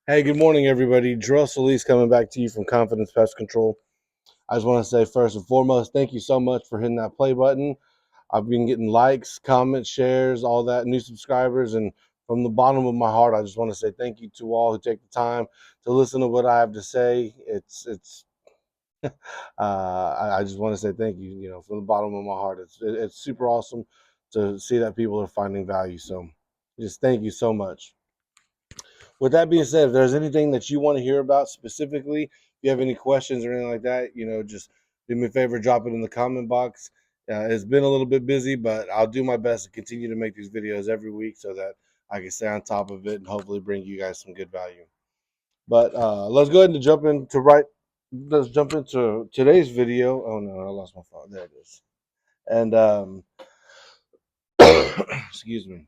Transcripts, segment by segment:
Hey, good morning, everybody. Drill Solis coming back to you from Confidence Pest Control. I just want to say first and foremost, thank you so much for hitting that play button. I've been getting likes, comments, shares, all that, new subscribers, and from the bottom of my heart, I just want to say thank you to all who take the time to listen to what I have to say. I just want to say thank you. From the bottom of my heart, it's super awesome to see that people are finding value. So, just thank you so much. With that being said, if there's anything that you want to hear about specifically, if you have any questions or anything like that, just do me a favor, drop it in the comment box. It's been a little bit busy, but I'll do my best to continue to make these videos every week so that I can stay on top of it and hopefully bring you guys some good value. But let's go ahead and let's jump into today's video. Oh no, I lost my phone. There it is. And excuse me.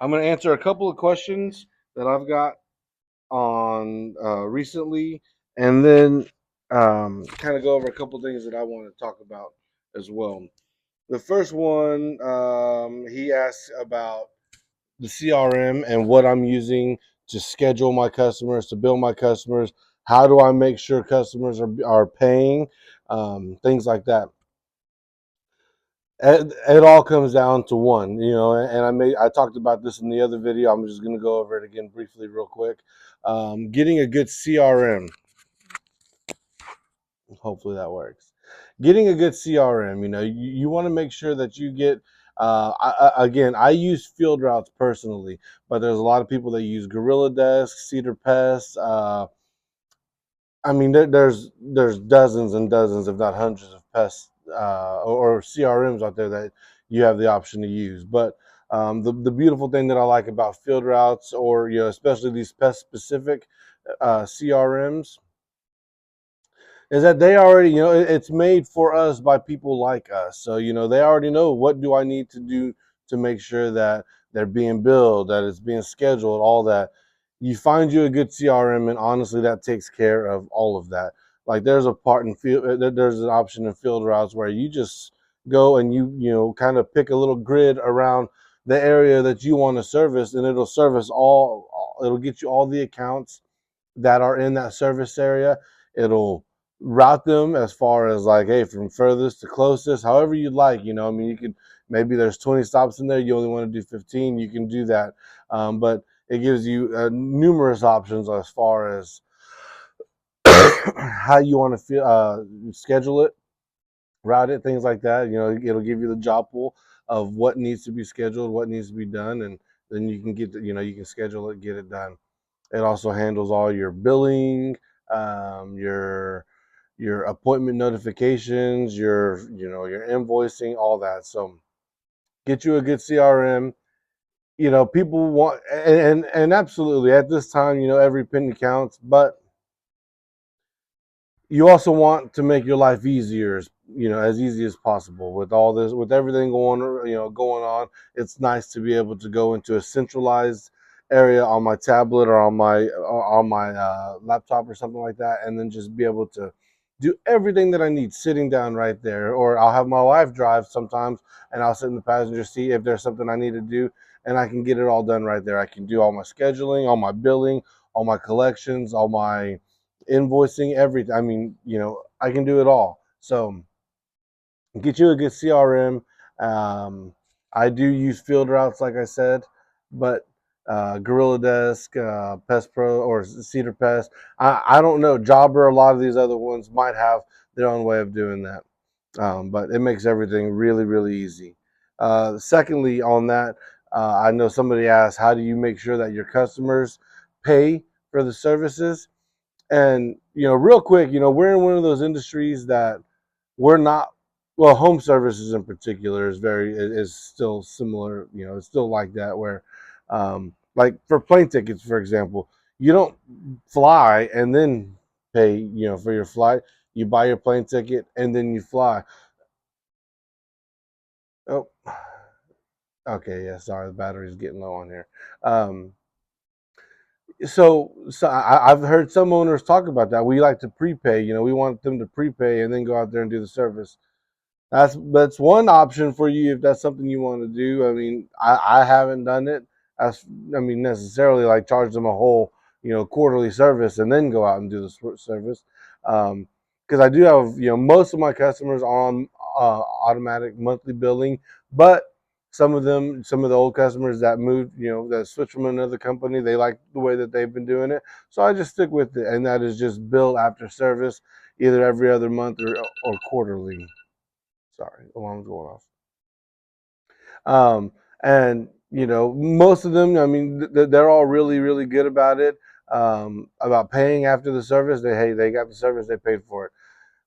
I'm going to answer a couple of questions that I've got on recently, and then kind of go over a couple things that I want to talk about as well. The first one, he asks about the CRM and what I'm using to schedule my customers, to bill my customers. How do I make sure customers are paying? Things like that. It all comes down to one, and I talked about this in the other video. I'm just going to go over it again briefly, real quick. Getting a good CRM. Hopefully that works. Getting a good CRM, you want to make sure that you get. Again, I use field routes personally, but there's a lot of people that use Gorilla Desk, Cedar Pest. There's dozens and dozens, if not hundreds, of pest or CRMs out there that you have the option to use. But the beautiful thing that I like about field routes, or especially these pest specific CRMs, is that they already, it's made for us by people like us. So, they already know what do I need to do to make sure that they're being billed, that it's being scheduled, all that. You find you a good CRM, and honestly, that takes care of all of that. Like there's a part in field, there's an option in field routes where you just go and kind of pick a little grid around the area that you want to service, and it'll service it'll get you all the accounts that are in that service area. It'll route them as far as like, hey, from furthest to closest, however you'd like. You could, maybe there's 20 stops in there, you only want to do 15, you can do that. But it gives you numerous options as far as how you want to schedule it, route it, things like that. It'll give you the job pool of what needs to be scheduled, what needs to be done, and then you can you can schedule it, get it done. It also handles all your billing, your appointment notifications, your invoicing, all that. So get you a good CRM. People want, and absolutely at this time, every penny counts, but you also want to make your life easier, as easy as possible. With all this, with everything going on, it's nice to be able to go into a centralized area on my tablet or on my laptop or something like that, and then just be able to do everything that I need sitting down right there. Or I'll have my wife drive sometimes, and I'll sit in the passenger seat if there's something I need to do, and I can get it all done right there. I can do all my scheduling, all my billing, all my collections, all my invoicing, everything. I can do it all. So get you a good CRM. I do use field routes, like I said, but Gorilla Desk, Pest Pro, or Cedar Pest. I don't know. Jobber, a lot of these other ones might have their own way of doing that, but it makes everything really, really easy. Secondly, on that, I know somebody asked, how do you make sure that your customers pay for the services? And real quick, we're in one of those industries that we're not. Well, home services in particular is still similar. It's still like that. Where, like for plane tickets, for example, you don't fly and then pay. For your flight, you buy your plane ticket and then you fly. Oh, okay, yeah. Sorry, the battery's getting low on here. Um, I've heard some owners talk about that. We like to prepay. We want them to prepay and then go out there and do the service. That's one option for you if that's something you want to do. I haven't done it. as I mean necessarily like charge them a whole quarterly service and then go out and do the service. Because I do have most of my customers on automatic monthly billing, but some of the old customers that moved, that switched from another company, they like the way that they've been doing it. So I just stick with it, and that is just bill after service, either every other month or quarterly. Sorry, alarm's going off. Um, and most of them, I mean, they're all really, really good about it. About paying after the service. They got the service, they paid for it.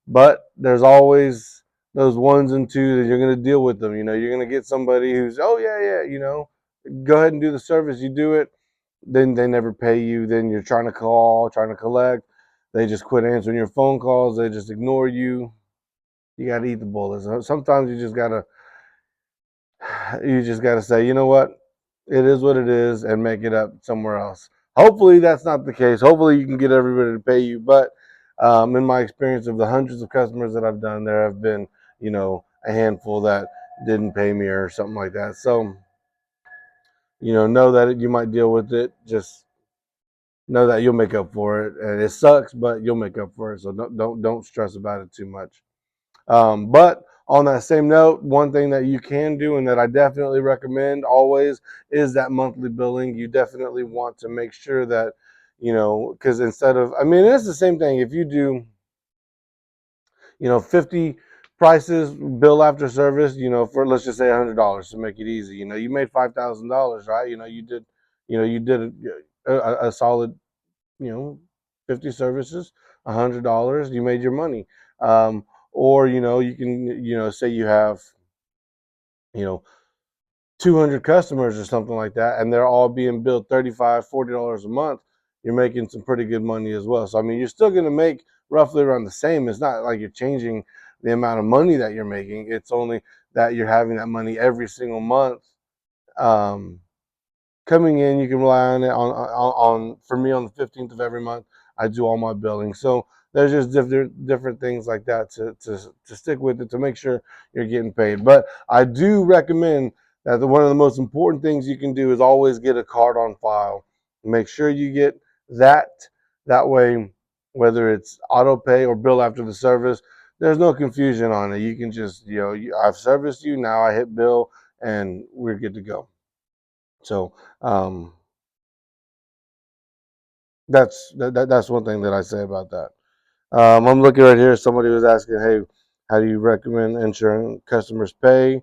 But there's always those ones and two that you're going to deal with them. You're going to get somebody who's, oh yeah, yeah, go ahead and do the service. You do it, then they never pay you. Then you're trying to call, trying to collect. They just quit answering your phone calls. They just ignore you. You got to eat the bullets. Sometimes you just got to say, you know what, it is what it is, and make it up somewhere else. Hopefully that's not the case. Hopefully you can get everybody to pay you. But in my experience of the hundreds of customers that I've done, there have been a handful that didn't pay me or something like that. So know that you might deal with it. Just know that you'll make up for it, and it sucks, but you'll make up for it. So don't stress about it too much. But on that same note, one thing that you can do and that I definitely recommend always is that monthly billing. You definitely want to make sure that, because instead of, I mean, it's the same thing. If you do, 50 prices, bill after service, for let's just say $100 to make it easy. You made $5,000, right? You did a solid, you know, 50 services, $100, you made your money. Or, you can, say you have, you know, 200 customers or something like that, and they're all being billed $35, $40 a month. You're making some pretty good money as well. So, I mean, you're still going to make roughly around the same. It's not like you're changing the amount of money that you're making. It's only that you're having that money every single month. Um, Coming in, you can rely on it on for me on the 15th of every month. I do all my billing. So there's just different things like that to stick with it to make sure you're getting paid. But I do recommend that one of the most important things you can do is always get a card on file. Make sure you get that. That way, whether it's auto pay or bill after the service, there's no confusion on it. You can just, I've serviced you, now I hit bill, and we're good to go. So um, that's one thing that I say about that. I'm looking right here. Somebody was asking, "Hey, how do you recommend ensuring customers pay?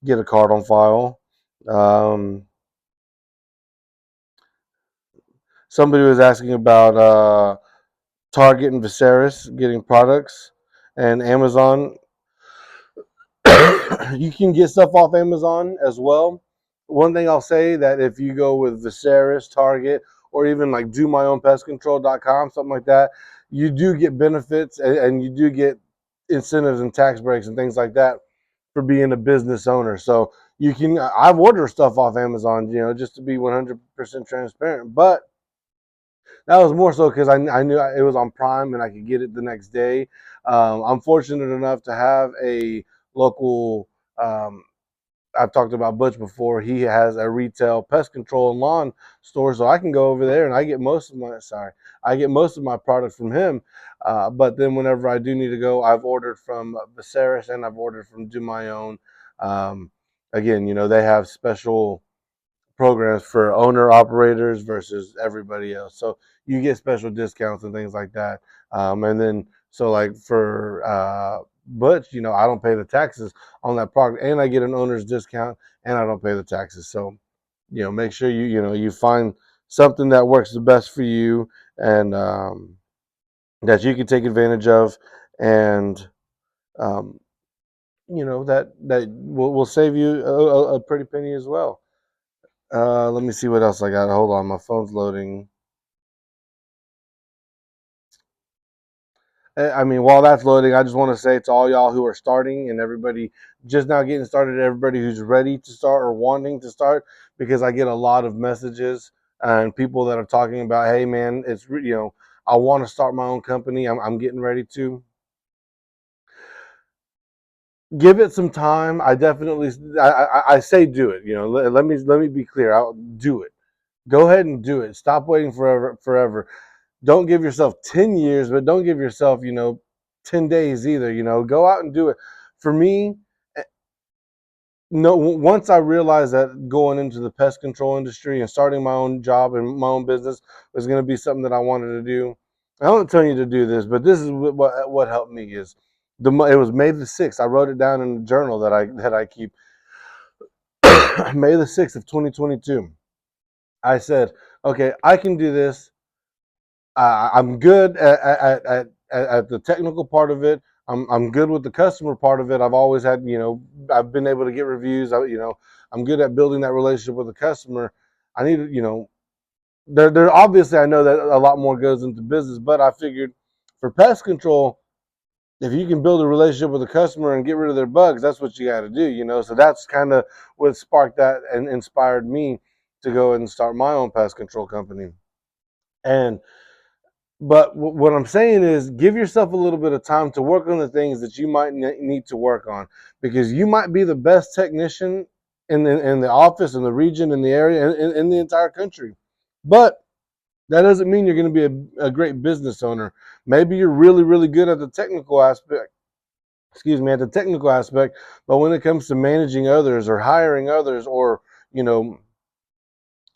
Get a card on file." Um, Somebody was asking about Target and Viserys getting products, and Amazon. You can get stuff off Amazon as well. One thing I'll say that if you go with Viserys, Target, or even like do-my-own-pest-control.com, something like that, you do get benefits and you do get incentives and tax breaks and things like that for being a business owner. So I've ordered stuff off Amazon, just to be 100% transparent, but that was more so because I knew it was on Prime and I could get it the next day. I'm fortunate enough to have a local. Um, I've talked about Butch before. He has a retail pest control and lawn store, so I can go over there and I get most of my product from him. But then whenever I do need to go, I've ordered from Viserys and I've ordered from Do My Own. Um, Again, they have special programs for owner operators versus everybody else. So you get special discounts and things like that. And then so like for Butch, I don't pay the taxes on that product, and I get an owner's discount, and I don't pay the taxes. So make sure you find something that works the best for you, and that you can take advantage of, and um, that will save you a pretty penny as well. Let me see what else I got. Hold on, my phone's loading. I mean, while that's loading, I just want to say to all y'all who are starting and everybody just now getting started, everybody who's ready to start or wanting to start, because I get a lot of messages and people that are talking about, hey man, I want to start my own company. I'm getting ready to. give it some time. I definitely, I say do it. Let me be clear. I'll do it. Go ahead and do it. Stop waiting forever. Don't give yourself 10 years, but don't give yourself, 10 days either. Go out and do it. For me, no, once I realized that going into the pest control industry and starting my own job and my own business was going to be something that I wanted to do. I'm not telling you to do this, but this is what helped me is it was May the 6th. I wrote it down in a journal that I keep. May the 6th of 2022. I said, okay, I can do this. I'm good at the technical part of it. I'm good with the customer part of it. I've always had, I've been able to get reviews. I'm good at building that relationship with the customer. I need to, there obviously I know that a lot more goes into business, but I figured for pest control, if you can build a relationship with a customer and get rid of their bugs, that's what you got to do. So that's kind of what sparked that and inspired me to go and start my own pest control company. And but what I'm saying is, give yourself a little bit of time to work on the things that you might need to work on, because you might be the best technician in the office, in the region, in the area, in the entire country. But that doesn't mean you're going to be a great business owner. Maybe you're really, really good at the technical aspect. Excuse me, at the technical aspect, but when it comes to managing others or hiring others or you know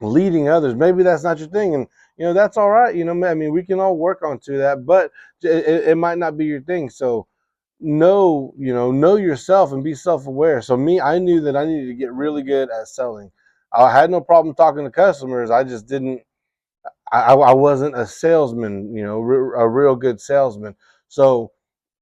leading others, maybe that's not your thing, and that's all right. I mean, we can all work on to that, but it might not be your thing. So know yourself and be self-aware. So me, I knew that I needed to get really good at selling. I had no problem talking to customers. I just didn't. I wasn't a salesman, a real good salesman. So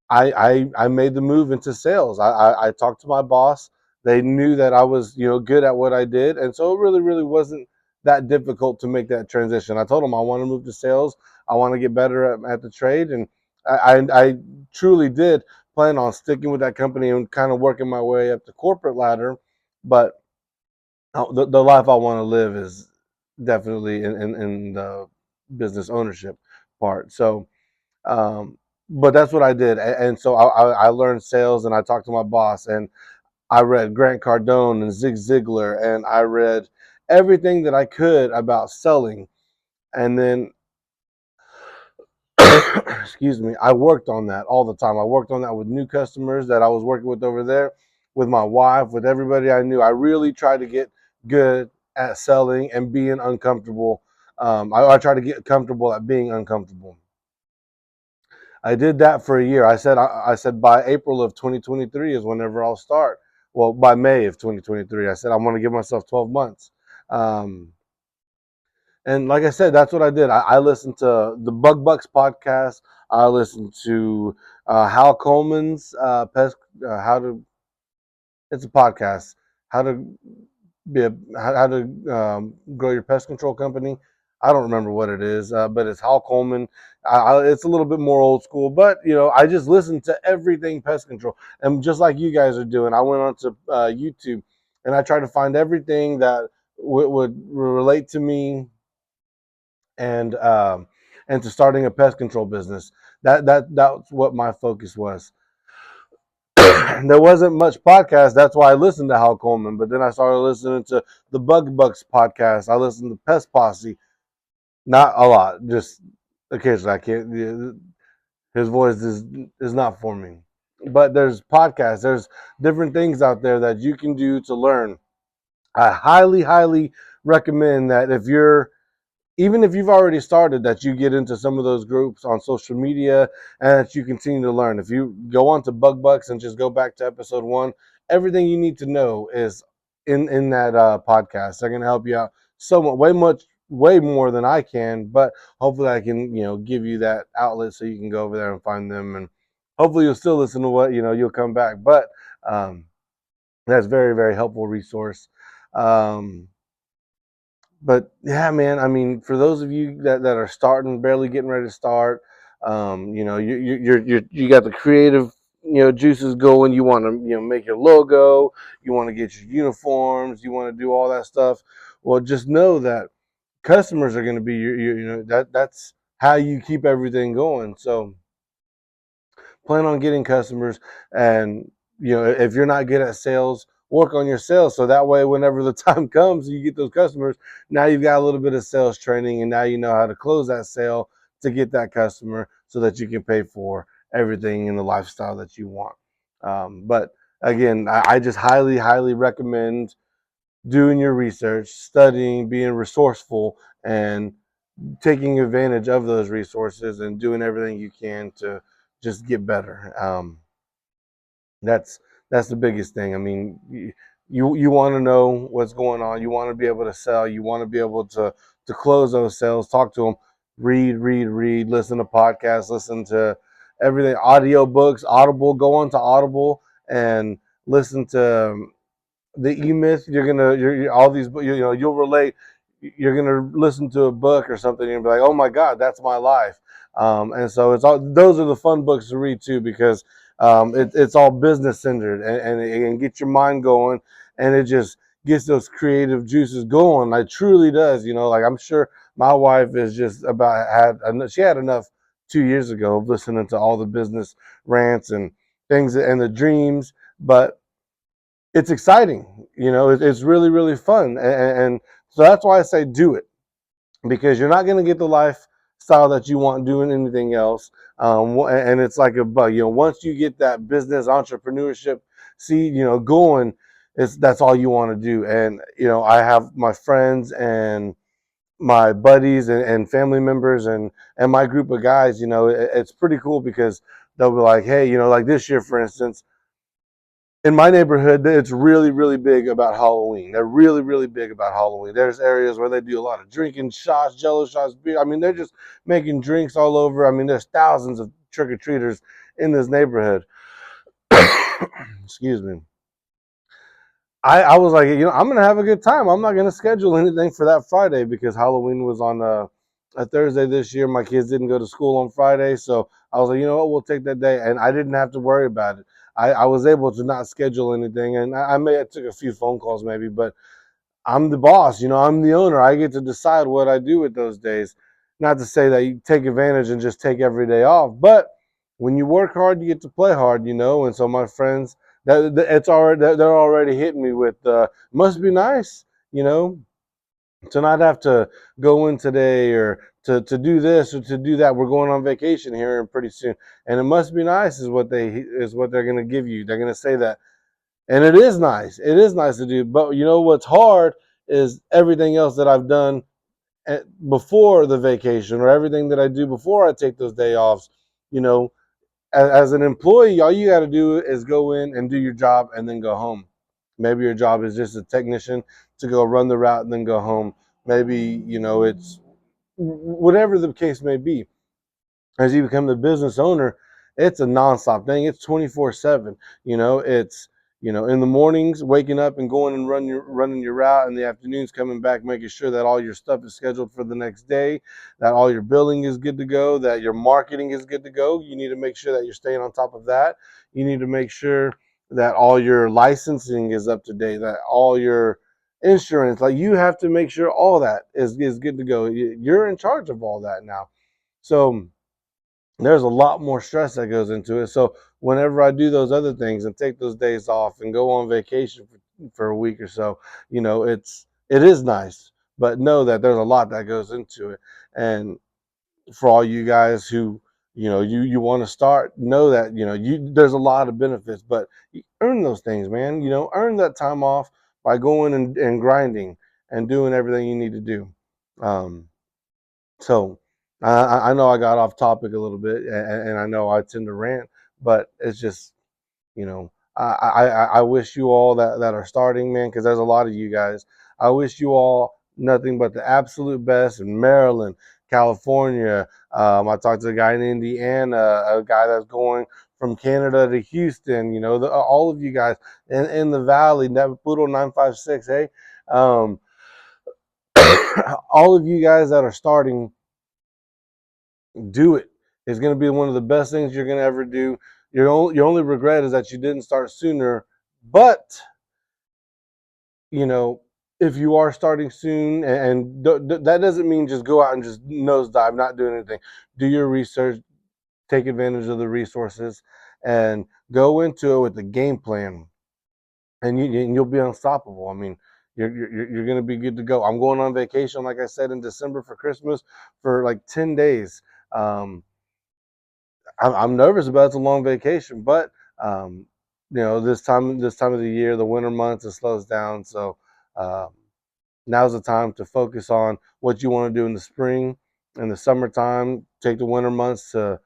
I made the move into sales. I talked to my boss. They knew that I was, good at what I did. And so it really, really wasn't that difficult to make that transition. I told them I want to move to sales. I want to get better at the trade. And I truly did plan on sticking with that company and kind of working my way up the corporate ladder. But the life I want to live is definitely in the business ownership part. So, but that's what I did, and so I learned sales, and I talked to my boss, and I read Grant Cardone and Zig Ziglar, and I read everything that I could about selling, and then excuse me, I worked on that all the time. I worked on that with new customers that I was working with over there, with my wife, with everybody I knew. I really tried to get good at selling and being uncomfortable. I tried to get comfortable at being uncomfortable. I did that for a year. I said by April of 2023 is whenever I'll start. Well, by May of 2023, I said I'm going to give myself 12 months. Um, and like I said, that's what I did. I listened to the Bug Bucks podcast. I listened to Hal Coleman's how to. It's a podcast. How to how to grow your pest control company. I don't remember what it is, but it's Hal Coleman. It's a little bit more old school, but I just listened to everything pest control, and just like you guys are doing, I went on to YouTube and I tried to find everything that would relate to me and and to starting a pest control business. That's what my focus was. There wasn't much podcast. That's why I listened to Hal Coleman. But then I started listening to the Bug Bucks podcast. I listened to Pest Posse. Not a lot, just occasionally. I can't. His voice is not for me. But there's podcasts. There's different things out there that you can do to learn. I highly, highly recommend that even if you've already started, that you get into some of those groups on social media and that you continue to learn. If you go on to Bug Bucks and just go back to episode 1, everything you need to know is in that podcast. They're going to help you out somewhat, way more than I can, but hopefully I can, give you that outlet so you can go over there and find them, and hopefully you'll still listen to what, you'll come back. But that's very, very helpful resource. Um, but yeah, man, I mean, for those of you that are starting, barely getting ready to start, you got the creative, juices going. You want to, make your logo. You want to get your uniforms. You want to do all that stuff. Well, just know that customers are going to be that's how you keep everything going. So plan on getting customers, and if you're not good at sales, work on your sales. So that way, whenever the time comes, you get those customers. Now you've got a little bit of sales training, and now you know how to close that sale to get that customer so that you can pay for everything in the lifestyle that you want. But again, I just highly, highly recommend doing your research, studying, being resourceful, and taking advantage of those resources and doing everything you can to just get better. That's that's the biggest thing. I mean, you want to know what's going on. You want to be able to sell. You want to be able to close those sales. Talk to them. Read. Listen to podcasts. Listen to everything. Audio books. Audible. Go on to Audible and listen to the E-Myth. You're all these, you'll relate. You're gonna listen to a book or something and be like, oh my God, that's my life. And so those are the fun books to read too, because it's all business centered, and it can get your mind going, and it just gets those creative juices going. Like truly does, like I'm sure my wife is just she had enough 2 years ago of listening to all the business rants and things and the dreams, but it's exciting. It's really, really fun. And so that's why I say do it, because you're not going to get the lifestyle that you want doing anything else. And it's like a bug. Once you get that business entrepreneurship seed, going, that's all you want to do. And, I have my friends and my buddies and family members and my group of guys, it's pretty cool because they'll be like, hey, like this year, for instance, in my neighborhood, it's really, really big about Halloween. They're really, really big about Halloween. There's areas where they do a lot of drinking, shots, Jello shots, beer. I mean, they're just making drinks all over. I mean, there's thousands of trick or treaters in this neighborhood. Excuse me. I was like, I'm gonna have a good time. I'm not gonna schedule anything for that Friday because Halloween was on a Thursday this year. My kids didn't go to school on Friday, so I was like, you know what, we'll take that day, and I didn't have to worry about it. I was able to not schedule anything, and I took a few phone calls maybe, but I'm the boss, I'm the owner. I get to decide what I do with those days. Not to say that you take advantage and just take every day off, but when you work hard, you get to play hard, And so my friends, they're already hitting me with, must be nice, to not have to go in today or to do this or to do that. We're going on vacation here and pretty soon, and it must be nice is what they're going to give you. They're going to say that. And it is nice. It is nice to do. But what's hard is everything else that I've done before the vacation, or everything that I do before I take those day offs. You know, as an employee, all you got to do is go in and do your job and then go home. Maybe your job is just a technician to go run the route and then go home. Maybe, it's whatever the case may be. As you become the business owner, it's a nonstop thing. It's 24/7. It's in the mornings, waking up and going and running your route. In the afternoons, coming back, making sure that all your stuff is scheduled for the next day, that all your billing is good to go, that your marketing is good to go. You need to make sure that you're staying on top of that. You need to make sure that all your licensing is up to date, that all your insurance, like you have to make sure all that is good to go. You're in charge of all that now. So there's a lot more stress that goes into it. So whenever I do those other things and take those days off and go on vacation for a week or so, it is nice. But know that there's a lot that goes into it. And for all you guys who you want to start, know that there's a lot of benefits, but you earn those things, man. Earn that time off by going and grinding and doing everything you need to do. So I know I got off topic a little bit, and I know I tend to rant, but it's just, I wish you all that are starting, man, because there's a lot of you guys. I wish you all nothing but the absolute best in Maryland, California. I talked to a guy in Indiana, a guy that's going from Canada to Houston. All of you guys in the Valley, Poodle 956. Hey, um, all of you guys that are starting, do it. It's going to be one of the best things you're going to ever do. Your only regret is that you didn't start sooner. But if you are starting soon, and that doesn't mean just go out and just nosedive, not doing anything. Do your research, take advantage of the resources, and go into it with a game plan, and you'll be unstoppable. I mean, you're going to be good to go. I'm going on vacation, like I said, in December for Christmas for like 10 days. Um, I'm nervous about it. It's a long vacation, but um, this time of the year, the winter months, it slows down. So um, now's the time to focus on what you want to do in the spring and the summertime. Take the winter months to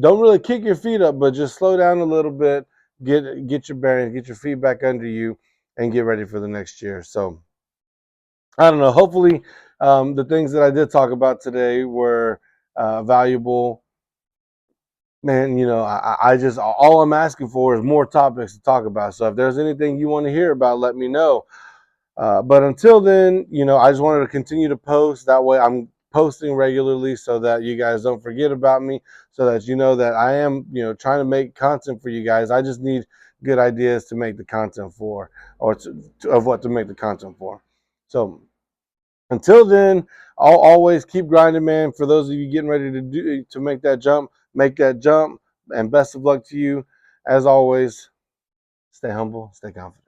don't really kick your feet up, but just slow down a little bit, get your bearings, get your feet back under you, and get ready for the next year. So I don't know. Hopefully, the things that I did talk about today were valuable. Man, I just all I'm asking for is more topics to talk about. So if there's anything you want to hear about, let me know. But until then, I just wanted to continue to post. That way, I'm posting regularly so that you guys don't forget about me, so that you know that I am, trying to make content for you guys. I just need good ideas to make the content for, or of what to make the content for. So until then, I'll always keep grinding, man. For those of you getting ready to make that jump, and best of luck to you. As always, stay humble, stay confident.